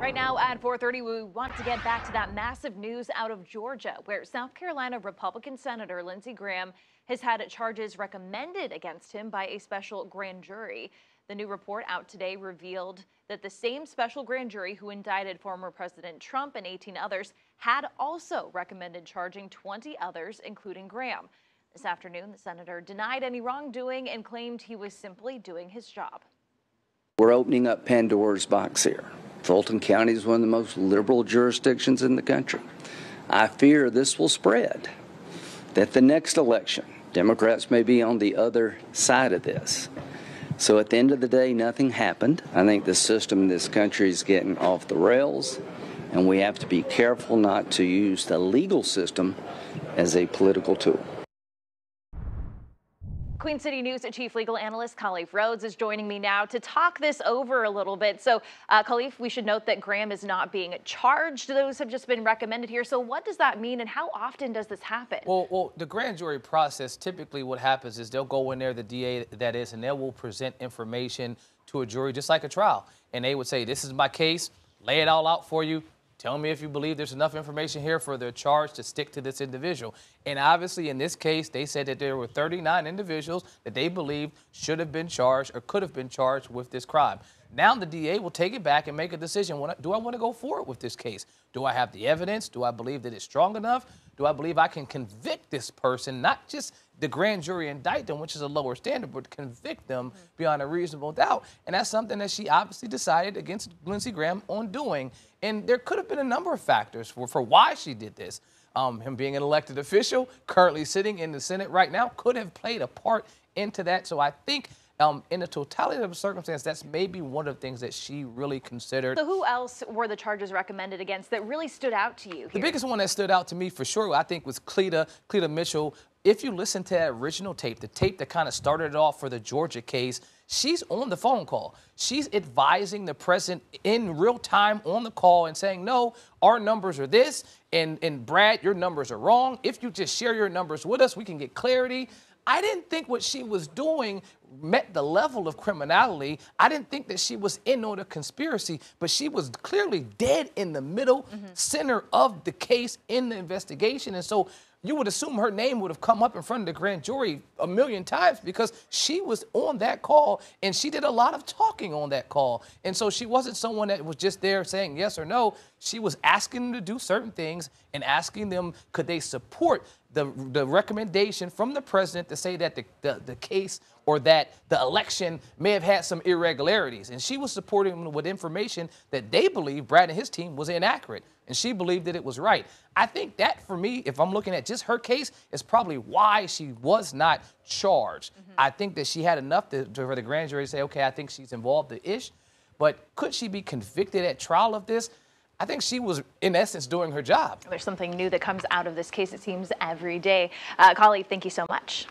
Right now at 4:30, we want to get back to that massive news out of Georgia, where South Carolina Republican Senator Lindsey Graham has had charges recommended against him by a special grand jury. The new report out today revealed that the same special grand jury who indicted former President Trump and 18 others had also recommended charging 20 others, including Graham. This afternoon, the senator denied any wrongdoing and claimed he was simply doing his job. We're opening up Pandora's box here. Fulton County is one of the most liberal jurisdictions in the country. I fear this will spread, that the next election, Democrats may be on the other side of this. So at the end of the day, nothing happened. I think the system in this country is getting off the rails, and we have to be careful not to use the legal system as a political tool. Queen City News Chief Legal Analyst Khalif Rhodes is joining me now to talk this over a little bit. So, Khalif, we should note that Graham is not being charged. Those have just been recommended here. So what does that mean, and how often does this happen? Well, the grand jury process, typically what happens is they'll go in there, the DA that is, and they will present information to a jury just like a trial. And they would say, this is my case, lay it all out for you. Tell me if you believe there's enough information here for the charge to stick to this individual. And obviously, in this case, they said that there were 39 individuals that they believed should have been charged or could have been charged with this crime. Now the DA will take it back and make a decision. Do I want to go forward with this case? Do I have the evidence? Do I believe that it's strong enough? Do I believe I can convict this person, not just the grand jury indict them, which is a lower standard, but convict them beyond a reasonable doubt? And that's something that she obviously decided against Lindsey Graham on doing. And there could have been a number of factors for why she did this. Him being an elected official, currently sitting in the Senate right now, could have played a part into that. So I think in the totality of the circumstance, that's maybe one of the things that she really considered. So who else were the charges recommended against that really stood out to you here? The biggest one that stood out to me for sure, I think, was Cleta Mitchell. If you listen to that original tape, the tape that kind of started it off for the Georgia case, she's on the phone call. She's advising the president in real time on the call and saying, no, our numbers are this, and Brad, your numbers are wrong. If you just share your numbers with us, we can get clarity. I didn't think what she was doing met the level of criminality. I didn't think that she was in on a conspiracy, but she was clearly dead in the middle, center of the case in the investigation. And so you would assume her name would have come up in front of the grand jury a million times because she was on that call and she did a lot of talking on that call. And so she wasn't someone that was just there saying yes or no. She was asking them to do certain things and asking them, could they support the recommendation from the president to say that the case or that the election may have had some irregularities. And she was supporting them with information that they believe Brad and his team was inaccurate. And she believed that it was right. I think that, for me, if I'm looking at just her case, is probably why she was not charged. I think that she had enough for the grand jury to say, okay, I think she's involved-ish. But could she be convicted at trial of this? I think she was, in essence, doing her job. There's something new that comes out of this case, it seems, every day. Khalif, thank you so much.